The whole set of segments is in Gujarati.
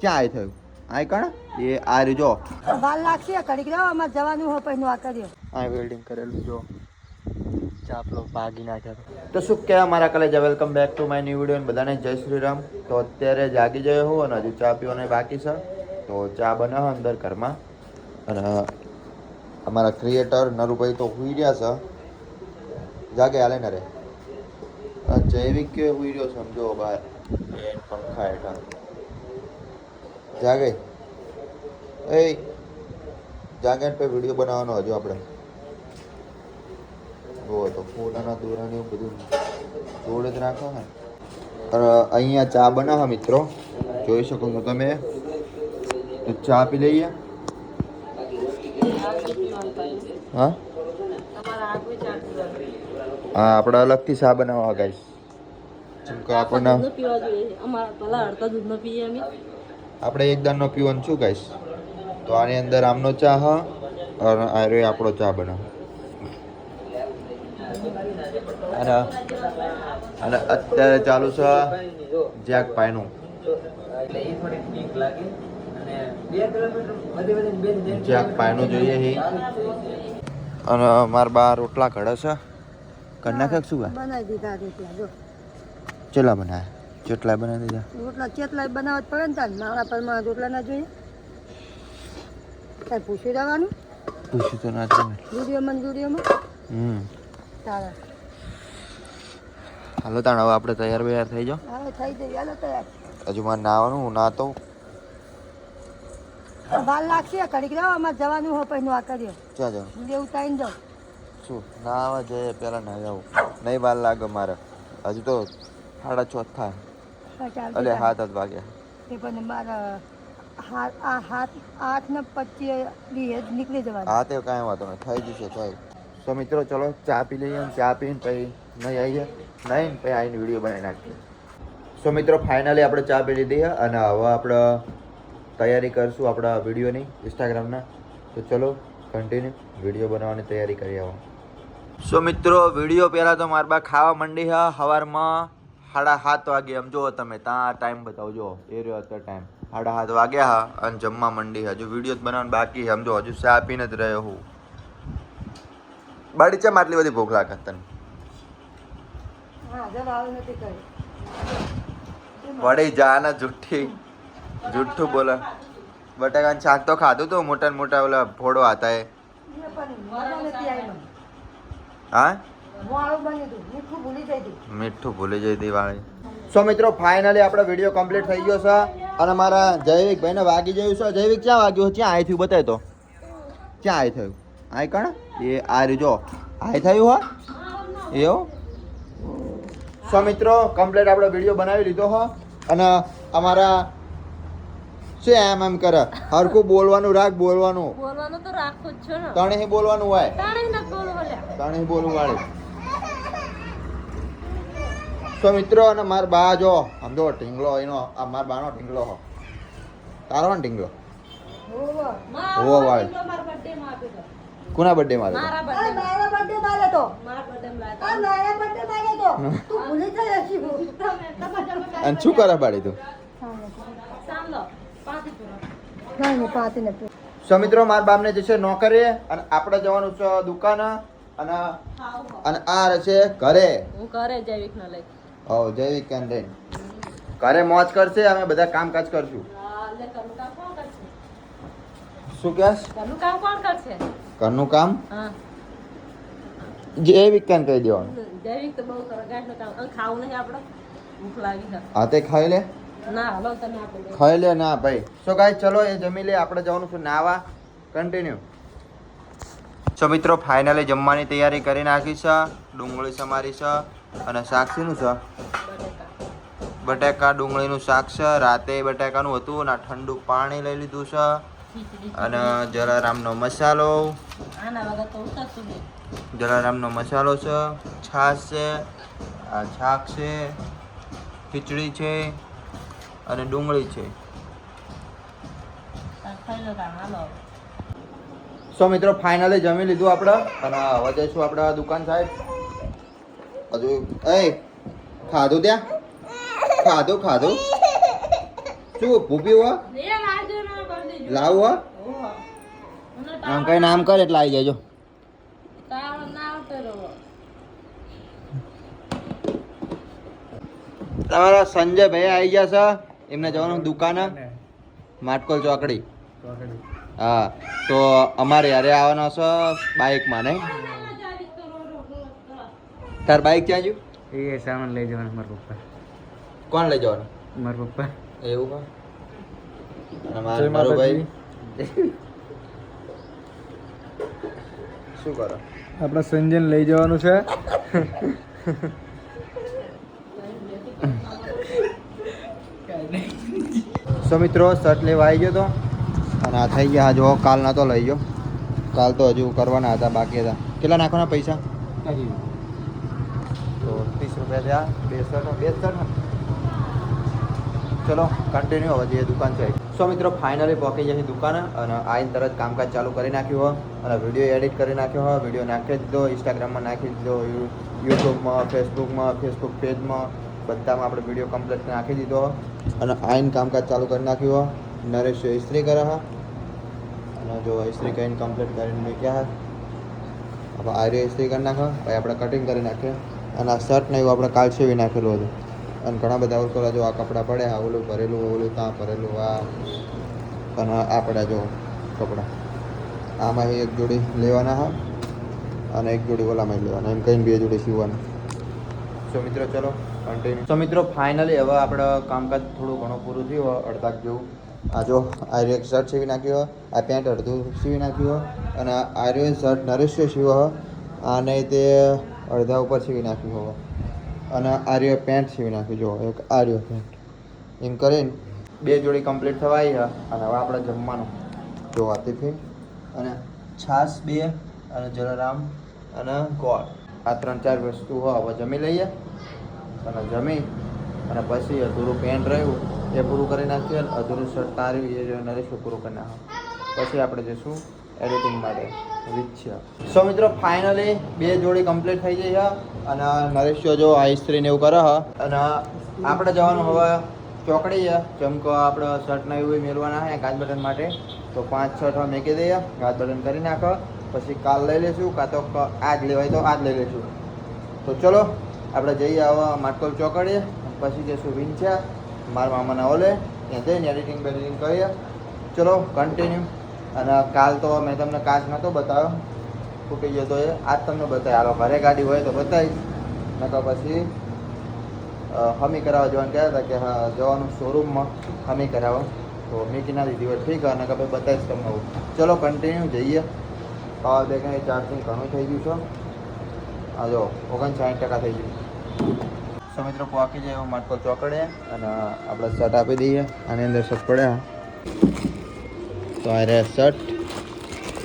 ક્યાં આય થયું આય કણ એ આ રહ્યું જો વાર લાગશે ઘડીક રહો અમારે જવાનું હોય પછી આ કર્યો આ વેલ્ડિંગ કરેલું જો ચાપલો ભાગી નાખ્યા તો શું કહેવા મારા કલેજા welcome back to my new video બધાને જય શ્રી રામ. તો અત્યારે જાગી ગયો હું અને હજુ ચા પીવાની બાકી છે તો ચા બનાવો અંદર ઘરમાં. અને અમારા ક્રિએટર નરુભાઈ તો હુઈ રહ્યા છે જાગે હાલે ને રે જૈવિક કે હુઈ રહ્યો સમજો બહાર એ પંખા હેઠળ જાગે એ જાગે ને પછી વિડીયો બનાવવાનો હજુ આપણે જુઓ તો ફૂલાના દોરાને એવું બધું જોડે જ રાખો ને. અહીંયા ચા બનાવો મિત્રો જોઈ શકો છો તમે. તો ચા પી લઈએ. હા હા આપણે અલગથી ચા બનાવવા ગાઈસ જેમ કે આપણને આપણે એક દાનનો પીવાનું શું ગાઈસ. તો આની અંદર આમનો ચા હા અને આ રહ્યો આપણો ચા બનાવો. અને અત્યારે ચાલુ છે જેક પાયનું જેક પાયનું જોઈએ હી. અને મારા બા રોટલા ઘડે છે કરી નાખે શું બનાવી દીધા રોટલા જો ચેટલા બનાવ્યા ચેટલા બનાવી દીધા રોટલા ચેટલા બનાવવા જ પડે ને તાર નાના પરમાં રોટલા ના જોઈએ કાંઈ પૂછી દેવાનું પૂછ્યું તો ના જોઈએ વિડીયોમાં તારા હાલો તાણ હવે આપણે તૈયાર બૈયાર થઈ જાઓ. હવે થઈ જઈએ હાલો તૈયાર. હજુ મારે નાવાનું હું નાતો વાર લાગશે ઘડીક રહો અમારે જવાનું હોય પછી આ કર્યો ક્યાં જાઉં વિડીયો ઉતારીને જાઉં શું ના આવે જઈએ પહેલાં ના જાઉં નહીં વાર લાગે મારે હજુ તો 6:30 થાય એટલે 7 વાગ્યા એ પણ મારા હાથ 8:25 નીકળી જવાનું. હા તે કાંઈ વાંધો નહીં થઈ જશે થાય. તો મિત્રો ચલો ચા પી લઈએ ચા પીને પછી નહીં આવીએ નહીં પછી આવીને વિડીયો બનાવી નાખીએ. સો મિત્રો ફાઇનલી આપણે ચા પી લીધી અને હવે આપણે તૈયારી કરીશું આપણા વિડીયોની ઇન્સ્ટાગ્રામના. તો ચલો કન્ટિન્યુ વિડીયો બનાવવાની તૈયારી કરી આવો. સો મિત્રો વિડીયો પહેલાં તો મારા બા ખાવા માંડી હા સવારમાં 7:30 વાગે એમ જુઓ તમે ત્યાં ટાઈમ બતાવજો એ રહ્યો અત્યારે ટાઈમ 7:30 વાગ્યા હા અને જમવા માંડી હજુ વિડીયો જ બનાવવાનું બાકી સમજો હજુ ચા પીને જ રહ્યો હું. બાડી ચેમ આટલી બધી ભૂખ લાગે તને વળી જા ને જુઠ્ઠું બોલે. બટાકાનું શાક તો ખાધું તો મોટા ને મોટા ઓલા ફોડો હતા એ હા મીઠું ભૂલી જઈ હતી વાળી. સો મિત્રો ફાઇનલી આપણો વિડીયો કમ્પ્લીટ થઈ ગયો છે અને મારા જૈવિક ભાઈને વાગી ગયું છે. જૈવિક ક્યાં વાગ્યું ક્યાં આઈ થયું બતાય તો ક્યાં આઈ થયું આઈ કણ એ આ રહ્યું જો આઈ થયું હો એવું. સો મિત્રો કમ્પ્લીટ આપણો વિડીયો બનાવી લીધો હો અને અમારા શું એમ કરે હરખું બોલવાનું રાખ બોલવાનું તો રાખું જ છો ને તણે બોલવાનું હોય તણે બોલવું વાળી. તો મિત્રો અને મારા બા જો સમજો ઢીંગલો એનો આ મારા બાનો ઢીંગલો હો તારો ને ઢીંગલો હોવો વાળી કોના બર્થડે માં મારા બર્થડે મારે તો મારા બર્થડે મારે તો તું ભૂલી જાય છે અને શું કરે બાળી તું સો મિત્રો મારા બાપને જશે નોકરી અને આપણે જવાનું છે દુકાન અને આ રહેશે ઘરે. હું ઘરે જૈવિક ન લઈ હો જૈવિક કેન લઈને ઘરે મોજ કરશે અમે બધા કામકાજ કરશું. શું કહેશ ઘરનું કામ કોણ કરશે ઘરનું કામ હા જૈવિક કેન કહી દેવાનું. જૈવિક તો બહુ કરે ગાંઠનું કામ ખાવું નહીં આપણે ભૂખ લાગી છે હા તે ખાઈ લે ના હલો તમે આપો ખાઈ લે ના ભાઈ. સો ગાઈસ ચલો એ જમી લે આપણે જવાનું છે નાવા કન્ટિન્યુ. સો મિત્રો ફાઇનલી જમવાની તૈયારી કરી નાખી છે. ડુંગળી સમારી છે અને શાક શેનું છે બટાકા ડુંગળીનું શાક છે. રાતે બટાકાનું હતું અને ઠંડુ પાણી લઈ લીધું છે અને જલારામનો મસાલો જલારામનો મસાલો છે છાશ છે આ શાક છે ખીચડી છે અને ડુંગળી છે. સો મિત્રો ફાઇનલી જમી લીધું આપણે અને હવે જઈશું આપણે દુકાન સાહેબ. હજુ એ ખાધું ત્યાં ખાધું શું ભૂપી હો લાવ હો આમ કઈ નામ કર એટલે આવી જાય જો તમારા સંજય ભાઈ આવી ગયા છે એમને જવાનું દુકાન માટકોલ ચોકડી હા તો અમારે યારે આવવાનો છે બાઇકમાં નહીં તાર બાઇક ક્યાં જ્યું એ સામાન લઈ જવાનું મારા પપ્પા કોણ લઈ જવાનું મારા પપ્પા એવું હા અને મારો ભાઈ શું કરો આપણા સંજયને લઈ જવાનું છે સો મિત્રો શર્ટ લેવા આવી ગયો તો અને આ થઈ ગયા જો કાલ ના તો લઈ ગયો કાલ તો હજુ કરવાના હતા બાકી હતા કેટલા નાખવાના પૈસા તો 30 રૂપિયા થયા બે શર્ટ ચલો કન્ટિન્યુ હવે જે દુકાન છે સો મિત્રો ફાઇનલી પહોંચી જશે દુકાને અને આઈને તરત કામકાજ ચાલુ કરી નાખ્યું હોય અને વિડીયો એડિટ કરી નાખ્યો હોય વિડીયો નાખી દીધો ઇન્સ્ટાગ્રામમાં નાખી દીધો યુટ્યુબમાં ફેસબુક પેજમાં બધામાં આપણે વિડીયો કમ્પ્લીટ નાખી દીધો અને આઈને કામકાજ ચાલુ કરી નાખ્યું હોય નરેશ ઇસ્ત્રી કરે હા અને જો ઇસ્ત્રી કરીને કમ્પ્લીટ કરીને મૂક્યા આપણે આર્ય ઇસ્ત્રી કરી નાખો પછી આપણે કટિંગ કરી નાખીએ અને આ શર્ટ ને એવું આપણે કાલ સીવી નાખેલું હતું અને ઘણા બધા ઓળખો જો આ કપડાં પડ્યા ઓલું ભરેલું ઓલું ત્યાં ભરેલું આ અને આ પડ્યા જો કપડાં આમાં એક જોડી લેવાના હા અને એક જોડી ઓલામાં લેવાના એમ કહીને બે જોડી સીવવાના સો મિત્રો ચલો કન્ટિન્યુ સો મિત્રો ફાઇનલી હવે આપણે કામકાજ થોડું ઘણું પૂરું થયું અડધા જેવું આ જો આર્ય એક શર્ટ સીવી નાખ્યો આ પેન્ટ અડધું સીવી નાખ્યું અને આર્ય શર્ટ નરેશ્ય સીવ્યો અને તે અડધા ઉપર સીવી નાખ્યું હવે અને આર્ય પેન્ટ સીવી નાખ્યું જો એક આર્ય પેન્ટ એમ કરીને બે જોડી કમ્પ્લીટ થવા આવી અને હવે આપણે જમવાનું જો આ ટિફિન અને છાશ બે અને જલારામ અને ગોળ આ 3-4 વસ્તુ હોય હવે જમી લઈએ અને જમી અને પછી અધૂરું પેન્ટ રહ્યું એ પૂરું કરી નાખીએ અને અધૂરું શર્ટ તાર્યું એ નરેશ પૂરું કરી નાખો પછી આપણે જઈશું એડિટિંગ માટે વિચ્છા સો મિત્રો ફાઇનલી બે જોડી કમ્પ્લીટ થઈ ગઈ છે અને નરેશ જો આ ઇસ્ત્રીને એવું કરે અને આપણે જવાનું હવે ચોકડી છે જેમ કે આપણે શર્ટને એવું મેળવાના છે કાચ બટન માટે તો 5-6 મેકી દઈએ કાચ બટન કરી નાખો પછી કાલ લઈ લઈશું કાં તો આજ લેવાય તો આજ લઈ લઈશું તો ચલો આપણે જઈએ હવે માટકોલ ચોકડીએ પછી જઈશું વિંછા મારા મામાના ઓલે ત્યાં જઈને એડિટિંગ બેડિટિંગ કરીએ ચલો કન્ટિન્યુ અને કાલ તો મેં તમને કાચ નહોતો બતાવ્યો ફૂટી ગયો તો એ આજ તમને બતાવી હાલો ઘરે ગાડી હોય તો બતાવીશ નકર પછી હમી કરાવવા જવાનું કહેતા હતા કે હા જવાનું શોરૂમમાં હમી કરાવવા તો મીકી ના દીધી હોય ઠીક અને કે ભાઈ બતાવીશ તમને હું ચલો કન્ટિન્યુ જઈએ પાવર બેંકને ચાર્જિંગ ઘણું થઈ ગયું છે આ જો 59% થઈ ગયું સો મિત્રો પહોંચી જાય માટકોલ ચોકડે અને આપણે શર્ટ આપી દઈએ આની અંદર શર્ટ પડ્યા તો આ રે શર્ટ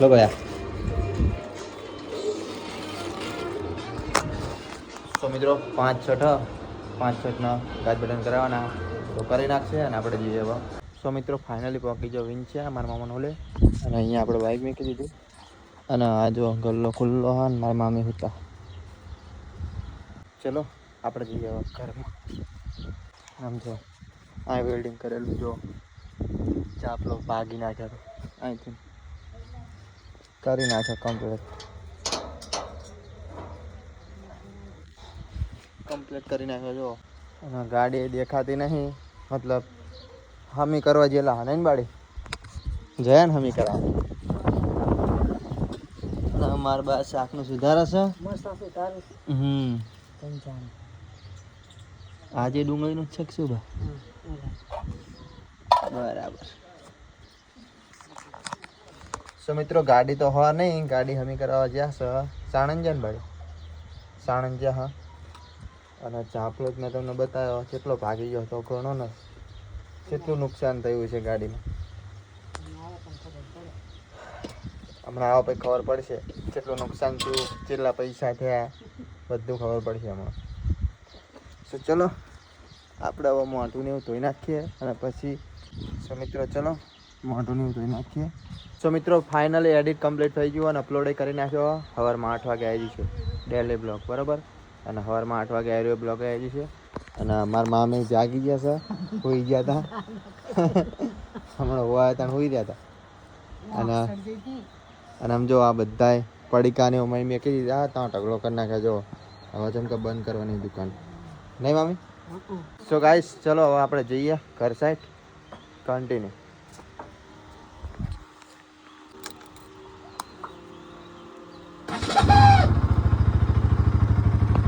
લો ભાઈ તો મિત્રો 5-6 કાચ બટન કરાવવાના તો કરી નાખશે અને આપણે જઈએ હવે સો મિત્રો ફાઇનલી પહોંચી જાવ વિન છે મારા મામાનો લે અને અહીંયા આપણે બાઇક મૂકી દીધી અને આ જો ગલ્લો ખુલ્લો હા ને મારા મામી હતા ચલો આપણે જઈએ હવે ઘરમાં આમ જો આ વેલ્ડિંગ કરેલું જો ચાપલો ભાગી નાખ્યો અહીંથી કરી નાખ્યો કમ્પ્લીટ કરી નાખ્યો જો અને ગાડી દેખાતી નહીં મતલબ હમી કરવા જેલા હા ને બાડી જયા ને હમી કરવા મારા બા શાકનું સુધારે છે આજે ડુંગળીનું છે કે શું બરાબર સો મિત્રો ગાડી તો હા નહીં ગાડી હમી કરાવવા જ્યાં છે સાણંદ ને ભાઈ સાણંદ જ્યાં હા અને ચાપલો જ મેં તમને બતાવ્યો કેટલો ભાગી ગયો તો ઘણો ને કેટલું નુકસાન થયું છે ગાડીમાં હમણાં આવા પછી ખબર પડશે કેટલું નુકસાન થયું કેટલા પૈસા થયા બધું ખબર પડશે હમણાં સો ચલો આપણે હવે મોઢું ને એવું ધોઈ નાખીએ અને પછી સો મિત્રો ચલો મોઢું ને એવું ધોઈ નાખીએ સો મિત્રો ફાઇનલી એડિટ કમ્પ્લીટ થઈ ગયું અને અપલોડ કરી નાખ્યો સવારમાં 8 વાગે આવી જશે ડેલી બ્લોગ બરાબર અને સવારમાં 8 વાગે આવ્યો બ્લોગ આવી જશે અને મારા મામી જાગી ગયા છે હોઈ ગયા હતા હમણાં હોવા હતા હોઈ રહ્યા હતા અને અને આમ જો આ બધાય પડીકાને મમ્મી મેં કહી દીધા ત્યાં ઢગલો કરી નાખ્યા જો હવે જેમ કે બંધ કરવાની દુકાન નહીં મામી સો ગાઈસ ચલો હવે આપણે જઈએ ઘર સાઈડ કન્ટિન્યુ